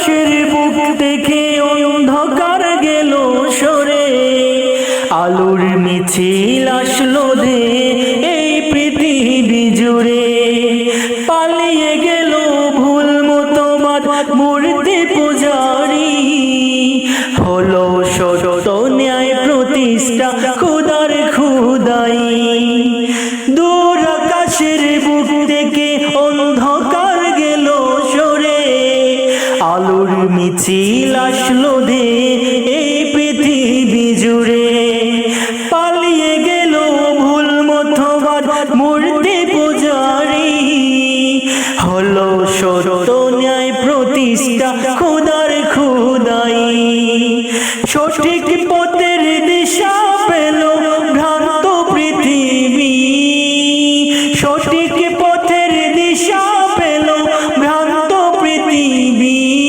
আকাশের বুক থেকে অন্ধকার গেল সরে, আলোর মিছিল আসলো দে এই পৃথিবী জুড়ে। পালিয়ে গেল ভুল মতবাদ মূর্তি পূজারি, হলো সত্য ন্যায় প্রতিষ্ঠা খোদার খোদাই। দূর আকাশের বুক থেকে অন্ধকার গেল সরে, আলোর মিছিল আসলো দে এই পৃথিবী জুড়ে। পালিয়ে গেল ভুল মতবাদ মূর্তি পূজারি, হলো সত্য ন্যায় প্রতিষ্ঠা খোদার খোদাই। সঠিক